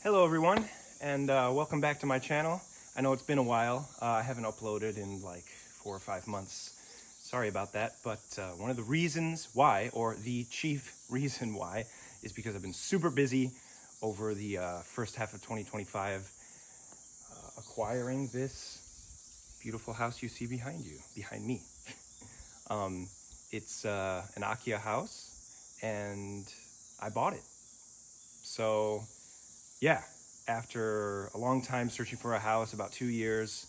Hello everyone, and welcome back to my channel. I know it's been a while. I haven't uploaded in like 4 or 5 months. Sorry about that, but one of the reasons why, or the chief reason why, is because I've been super busy over the first half of 2025 acquiring this beautiful house you see behind me. It's an Akiya house, and I bought it. So yeah, after a long time searching for a house, about 2 years,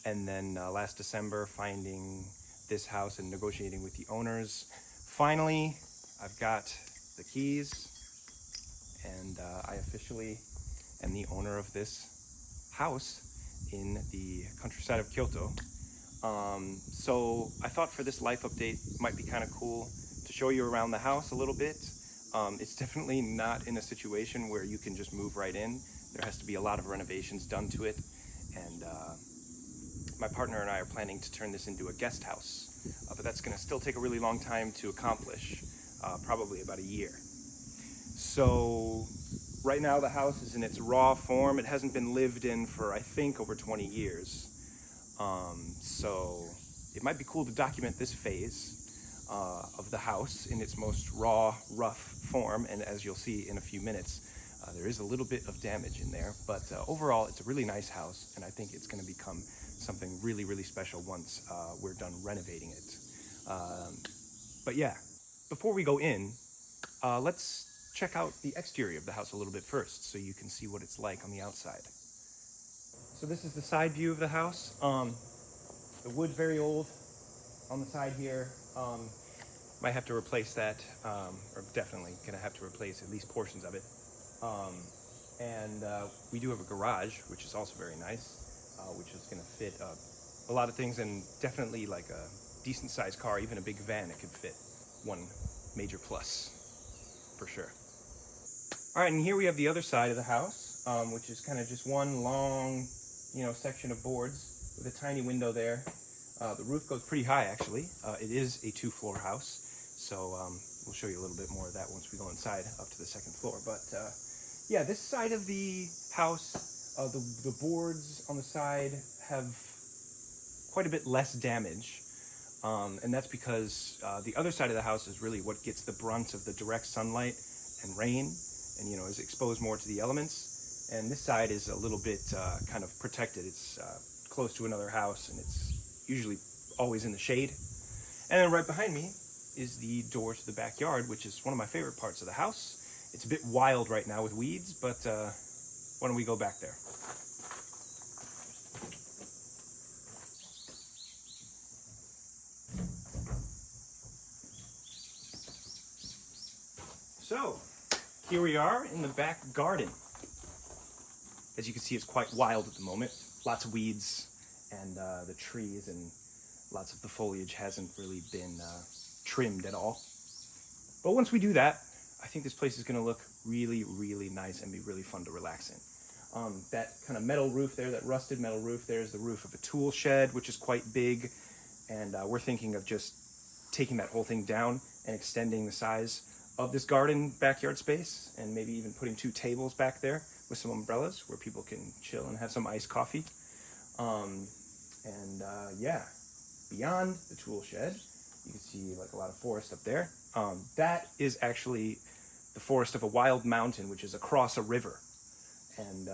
and then last December finding this house and negotiating with the owners, finally I've got the keys, and I officially am the owner of this house in the countryside of Kyoto. So I thought for this life update might be kind of cool to show you around the house a little bit. It's definitely not in a situation where you can just move right in. There has to be a lot of renovations done to it, and my partner and I are planning to turn this into a guest house, but that's going to still take a really long time to accomplish, probably about a year. So right now the house is in its raw form. It hasn't been lived in for, I think, over 20 years. So it might be cool to document this phase of the house in its most raw, rough form, and as you'll see in a few minutes, there is a little bit of damage in there, but overall it's a really nice house, and I think it's going to become something really, really special once we're done renovating it. But yeah, before we go in, let's check out the exterior of the house a little bit first, so you can see what it's like on the outside. So this is the side view of the house. The wood's very old on the side here. Might have to replace that, or definitely gonna have to replace at least portions of it. And we do have a garage, which is also very nice, which is gonna fit a lot of things, and definitely like a decent sized car, even a big van, it could fit. One major plus, for sure. All right, and here we have the other side of the house, which is kind of just one long, section of boards with a tiny window there. The roof goes pretty high, actually. It is a 2-floor house, so we'll show you a little bit more of that once we go inside up to the 2nd floor. But yeah, this side of the house, the boards on the side have quite a bit less damage, and that's because the other side of the house is really what gets the brunt of the direct sunlight and rain, and is exposed more to the elements. And this side is a little bit kind of protected. It's close to another house, and it's usually always in the shade. And then right behind me is the door to the backyard, which is one of my favorite parts of the house. It's a bit wild right now with weeds, but why don't we go back there? So here we are in the back garden. As you can see, it's quite wild at the moment. Lots of weeds, and the trees and lots of the foliage hasn't really been trimmed at all. But once we do that, I think this place is going to look really, really nice and be really fun to relax in. That kind of metal roof there, that rusted metal roof there, is the roof of a tool shed, which is quite big, and we're thinking of just taking that whole thing down and extending the size of this garden backyard space, and maybe even putting 2 tables back there with some umbrellas where people can chill and have some iced coffee. Yeah, beyond the tool shed, you can see like a lot of forest up there. That is actually the forest of a wild mountain, which is across a river. And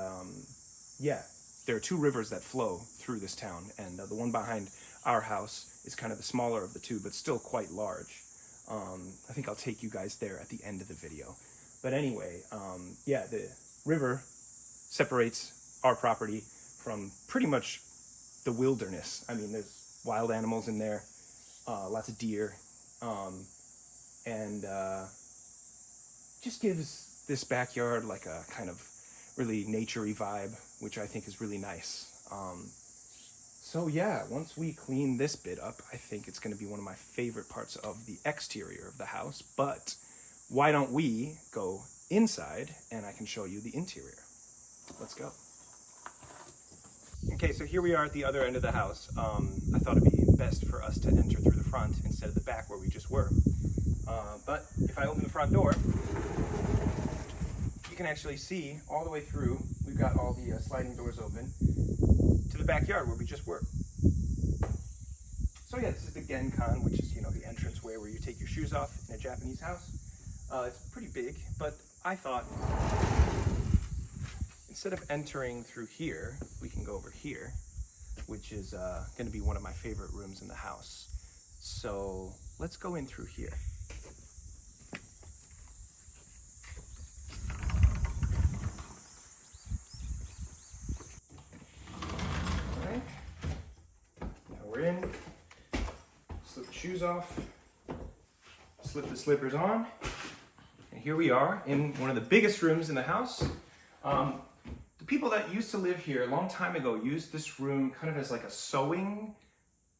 yeah, there are 2 rivers that flow through this town, and the one behind our house is kind of the smaller of the 2, but still quite large. I think I'll take you guys there at the end of the video. But anyway, yeah, the river separates our property from pretty much the wilderness. I mean, there's wild animals in there, lots of deer, and just gives this backyard like a kind of really nature-y vibe, which I think is really nice. So yeah, once we clean this bit up, I think it's going to be one of my favorite parts of the exterior of the house. But why don't we go inside and I can show you the interior. Let's go. Okay, so here we are at the other end of the house. I thought it'd be best for us to enter through the front instead of the back where we just were. But if I open the front door, you can actually see all the way through. We've got all the sliding doors open to the backyard where we just were. So yeah, this is the Genkan, which is, you know, the entranceway where you take your shoes off in a Japanese house. It's pretty big, but I thought instead of entering through here, we can go over here, which is going to be one of my favorite rooms in the house. So let's go in through here. All right, now we're in. Slip the shoes off, slip the slippers on, and here we are in one of the biggest rooms in the house. The people that used to live here a long time ago used this room kind of as like a sewing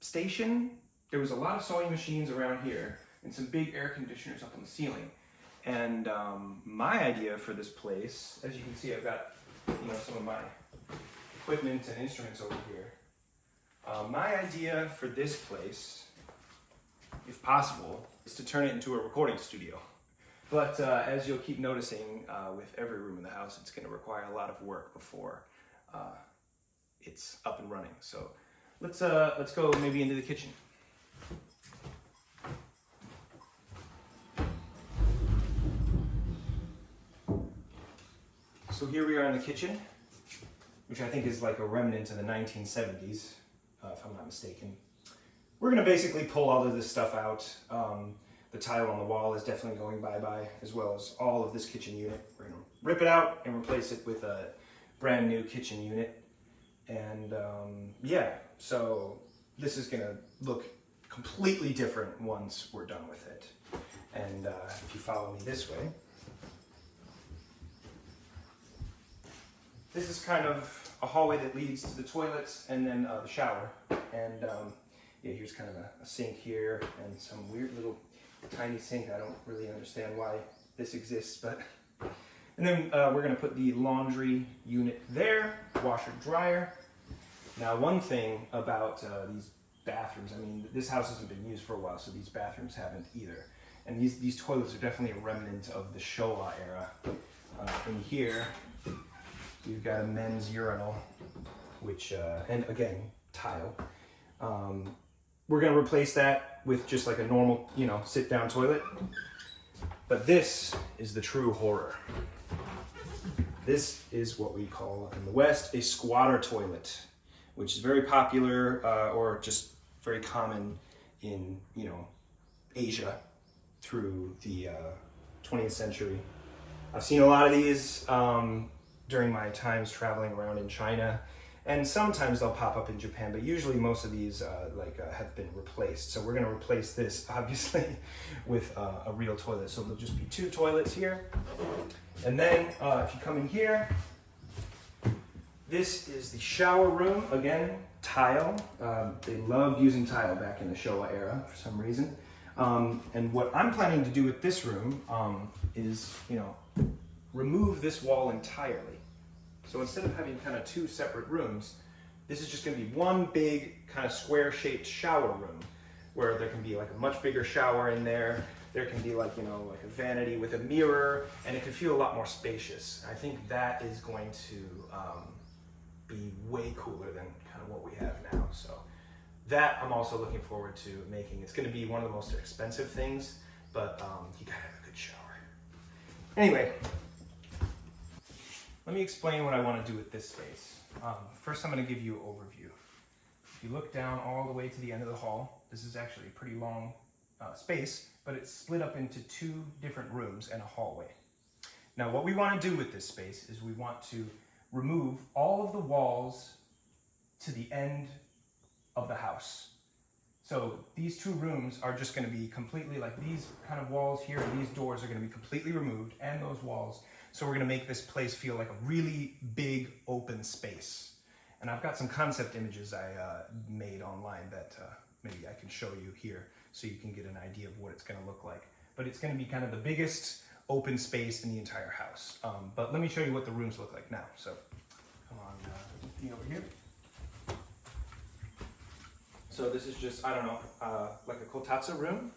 station. There was a lot of sewing machines around here and some big air conditioners up on the ceiling. And my idea for this place, as you can see, I've got, you know, some of my equipment and instruments over here. My idea for this place, if possible, is to turn it into a recording studio. But as you'll keep noticing with every room in the house, it's going to require a lot of work before it's up and running. So let's go maybe into the kitchen. So here we are in the kitchen, which I think is like a remnant of the 1970s, if I'm not mistaken. We're going to basically pull all of this stuff out. The tile on the wall is definitely going bye-bye, as well as all of this kitchen unit. We're going to rip it out and replace it with a brand new kitchen unit. And yeah, so this is going to look completely different once we're done with it. And if you follow me this way, this is kind of a hallway that leads to the toilets and then the shower. And yeah, here's kind of a sink here and some weird little tiny sink. I don't really understand why this exists, but. And then we're gonna put the laundry unit there, washer, dryer. Now, one thing about these bathrooms, I mean, this house hasn't been used for a while, so these bathrooms haven't either. And these toilets are definitely a remnant of the Showa era. In here, we've got a men's urinal, which, and again, tile. We're gonna replace that with just like a normal, you know, sit-down toilet. But this is the true horror. This is what we call in the West a squatter toilet, which is very popular or just very common in, you know, Asia through the 20th century. I've seen a lot of these during my times traveling around in China, and sometimes they'll pop up in Japan, but usually most of these have been replaced. So we're gonna replace this, obviously, with a real toilet. So there'll just be two toilets here. And then if you come in here, this is the shower room. Again, tile. They loved using tile back in the Showa era for some reason. And what I'm planning to do with this room is, you know, remove this wall entirely. So instead of having kind of two separate rooms, this is just going to be one big kind of square-shaped shower room where there can be like a much bigger shower in there. There can be like, you know, like a vanity with a mirror, and it can feel a lot more spacious. I think that is going to be way cooler than kind of what we have now. So that I'm also looking forward to making. It's going to be one of the most expensive things, but you gotta have a good shower. Anyway, let me explain what I want to do with this space. First, I'm going to give you an overview. If you look down all the way to the end of the hall, this is actually a pretty long space, but it's split up into two different rooms and a hallway. Now, what we want to do with this space is we want to remove all of the walls to the end of the house. So these two rooms are just going to be completely, like these kind of walls here and these doors are going to be completely removed, and those walls. So we're going to make this place feel like a really big open space. And I've got some concept images I made online that maybe I can show you here so you can get an idea of what it's going to look like. But it's going to be kind of the biggest open space in the entire house. But let me show you what the rooms look like now. So come on, over here. So this is just, I don't know, like a kotatsu room.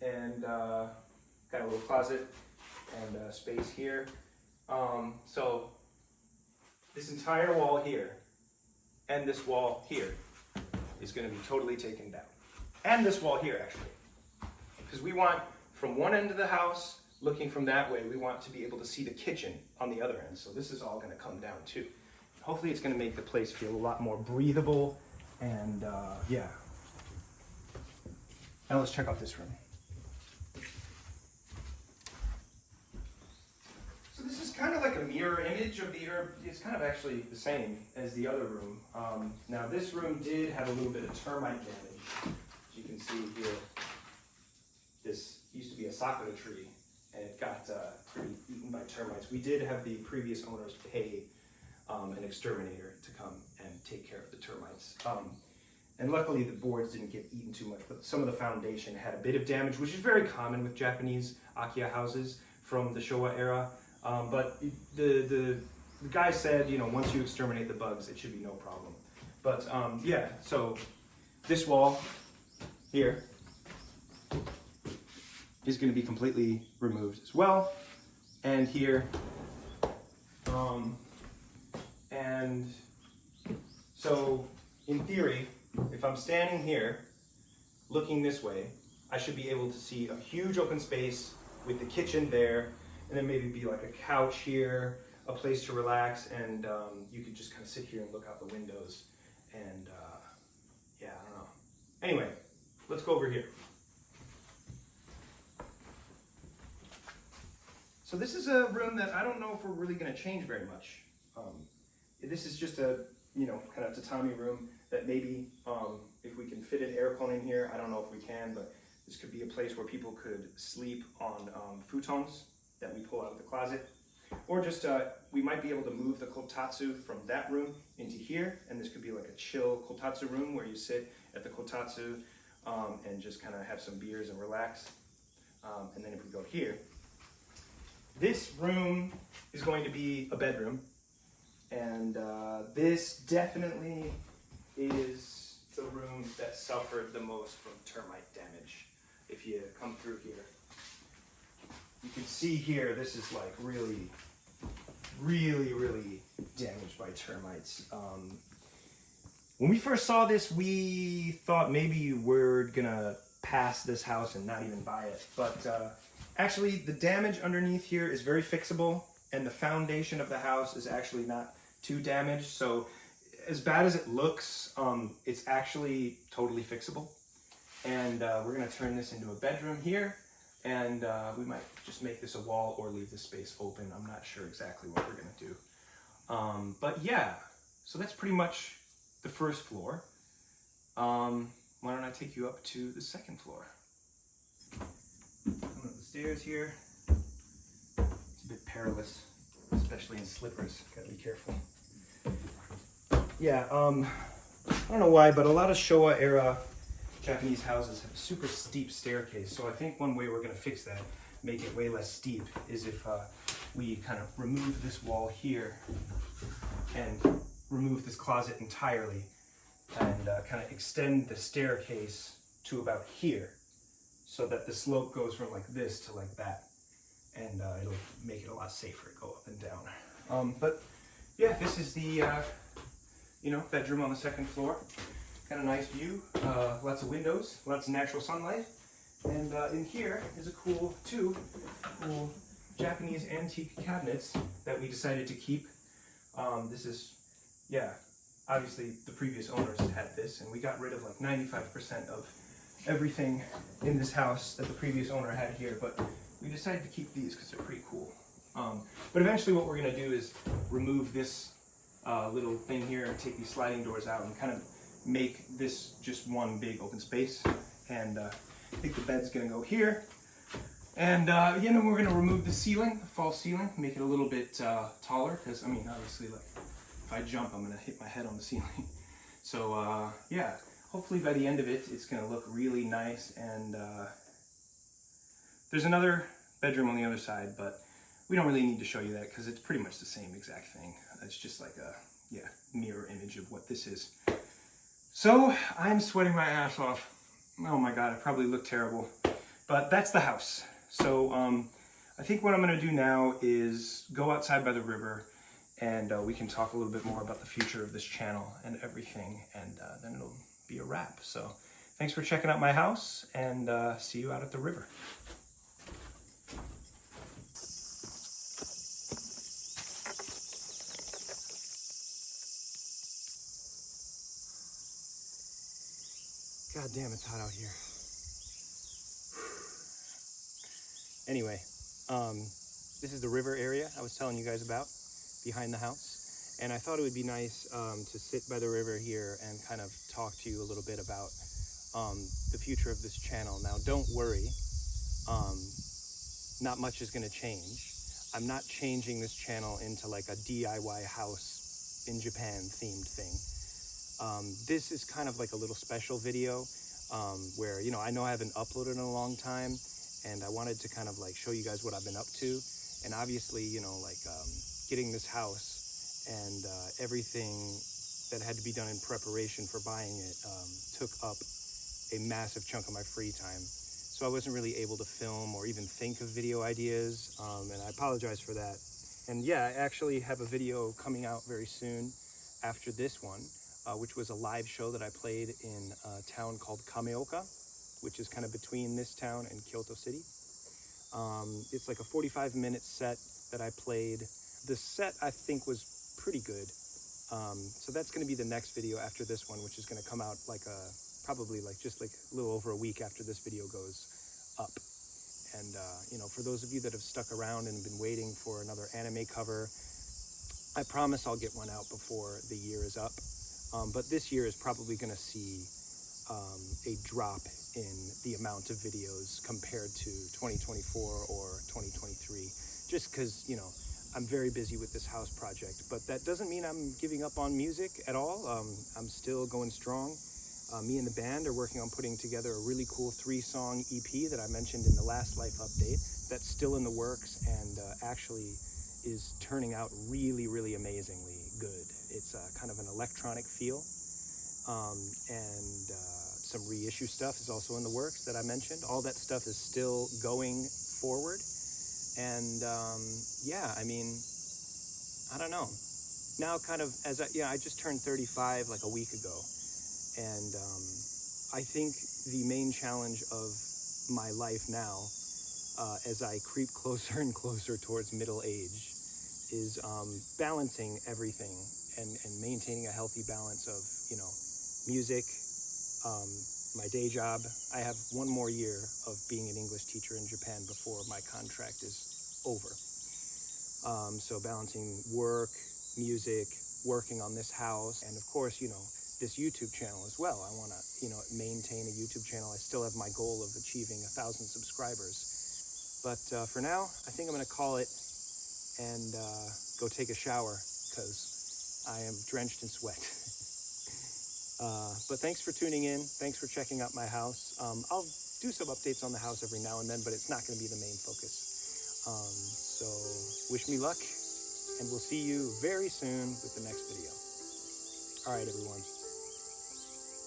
And got a little closet. and space here. So this entire wall here and this wall here is going to be totally taken down. And this wall here, actually. Because we want, from one end of the house, looking from that way, we want to be able to see the kitchen on the other end. So this is all going to come down too. Hopefully it's going to make the place feel a lot more breathable. And yeah. Now let's check out this room. So this is kind of like a mirror image of the herb. It's kind of actually the same as the other room. Now this room did have a little bit of termite damage. As you can see here, this used to be a sakura tree and it got pretty eaten by termites. We did have the previous owners pay an exterminator to come and take care of the termites. And luckily the boards didn't get eaten too much, but some of the foundation had a bit of damage, which is very common with Japanese Akiya houses from the Showa era. But the guy said, you know, once you exterminate the bugs, it should be no problem. But yeah, so this wall here is going to be completely removed as well. And here, and so in theory, if I'm standing here, looking this way, I should be able to see a huge open space with the kitchen there, and then maybe be like a couch here, a place to relax, and you could just kind of sit here and look out the windows. And yeah, I don't know. Anyway, let's go over here. So this is a room that I don't know if we're really going to change very much. This is just a, you know, kind of tatami room that maybe if we can fit an air con in here, I don't know if we can, but this could be a place where people could sleep on futons that we pull out of the closet. Or just, we might be able to move the kotatsu from that room into here, and this could be like a chill kotatsu room where you sit at the kotatsu and just kind of have some beers and relax. And then if we go here, this room is going to be a bedroom, and this definitely is the room that suffered the most from termite damage. If you come through here, you can see here, this is like really damaged by termites. When we first saw this, we thought maybe we're gonna pass this house and not even buy it. But actually, the damage underneath here is very fixable, and the foundation of the house is actually not too damaged. So as bad as it looks, it's actually totally fixable. And we're gonna turn this into a bedroom here. And we might just make this a wall or leave this space open. I'm not sure exactly what we're gonna do. But yeah, so that's pretty much the first floor. Why don't I take you up to the second floor? Come up the stairs here. It's a bit perilous, especially in slippers. Gotta be careful. Yeah, I don't know why, but a lot of Showa era Japanese houses have a super steep staircase, so I think one way we're going to fix that, make it way less steep, is if we kind of remove this wall here and remove this closet entirely and kind of extend the staircase to about here so that the slope goes from like this to like that, and it'll make it a lot safer to go up and down. But yeah, this is the bedroom on the second floor. Got a nice view, lots of windows, lots of natural sunlight, and in here is a cool Japanese antique cabinets that we decided to keep. This is, yeah, obviously the previous owners had this, and we got rid of like 95% of everything in this house that the previous owner had here, but we decided to keep these because they're pretty cool. But eventually what we're going to do is remove this little thing here and take these sliding doors out and kind of make this just one big open space. And I think the bed's gonna go here. And we're gonna remove the ceiling, the false ceiling, make it a little bit taller, because I mean, obviously, like, if I jump, I'm gonna hit my head on the ceiling. So yeah, hopefully by the end of it, it's gonna look really nice. And there's another bedroom on the other side, but we don't really need to show you that because it's pretty much the same exact thing. It's just like a mirror image of what this is. So I'm sweating my ass off. Oh my God, I probably look terrible, but that's the house. So I think what I'm going to do now is go outside by the river, and we can talk a little bit more about the future of this channel and everything, and then it'll be a wrap. So thanks for checking out my house, and see you out at the river. God damn, it's hot out here. Anyway, this is the river area I was telling you guys about behind the house. And I thought it would be nice to sit by the river here and kind of talk to you a little bit about the future of this channel. Now, don't worry, not much is going to change. I'm not changing this channel into like a DIY house in Japan themed thing. This is kind of like a little special video where, you know, I haven't uploaded in a long time, and I wanted to kind of like show you guys what I've been up to. And obviously, you know, like getting this house and everything that had to be done in preparation for buying it took up a massive chunk of my free time. So I wasn't really able to film or even think of video ideas, and I apologize for that. And yeah, I actually have a video coming out very soon after this one, which was a live show that I played in a town called Kameoka, which is kind of between this town and Kyoto City. It's like a 45-minute set that I played. The set, I think, was pretty good. So that's going to be the next video after this one, which is going to come out like probably like just like a little over a week after this video goes up. And, you know, for those of you that have stuck around and been waiting for another anime cover, I promise I'll get one out before the year is up. But this year is probably going to see a drop in the amount of videos compared to 2024 or 2023, just because, you know, I'm very busy with this house project. But that doesn't mean I'm giving up on music at all. I'm still going strong. Me and the band are working on putting together a really cool 3-song EP that I mentioned in the last life update. That's still in the works and actually is turning out really, really amazingly good. It's kind of an electronic feel, and some reissue stuff is also in the works that I mentioned. All that stuff is still going forward, and yeah, I mean, I don't know. Now, kind of as I just turned 35 like a week ago, and I think the main challenge of my life now, as I creep closer and closer towards middle age, is balancing everything and maintaining a healthy balance of, you know, music, my day job. I have one more year of being an English teacher in Japan before my contract is over. So balancing work, music, working on this house, and of course, you know, this YouTube channel as well. I want to, you know, maintain a YouTube channel. I still have my goal of achieving 1,000 subscribers. But for now, I think I'm going to call it and go take a shower because I am drenched in sweat. But thanks for tuning in. Thanks for checking out my house. I'll do some updates on the house every now and then, but it's not going to be the main focus. So wish me luck, and we'll see you very soon with the next video. All right, everyone.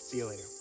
See you later.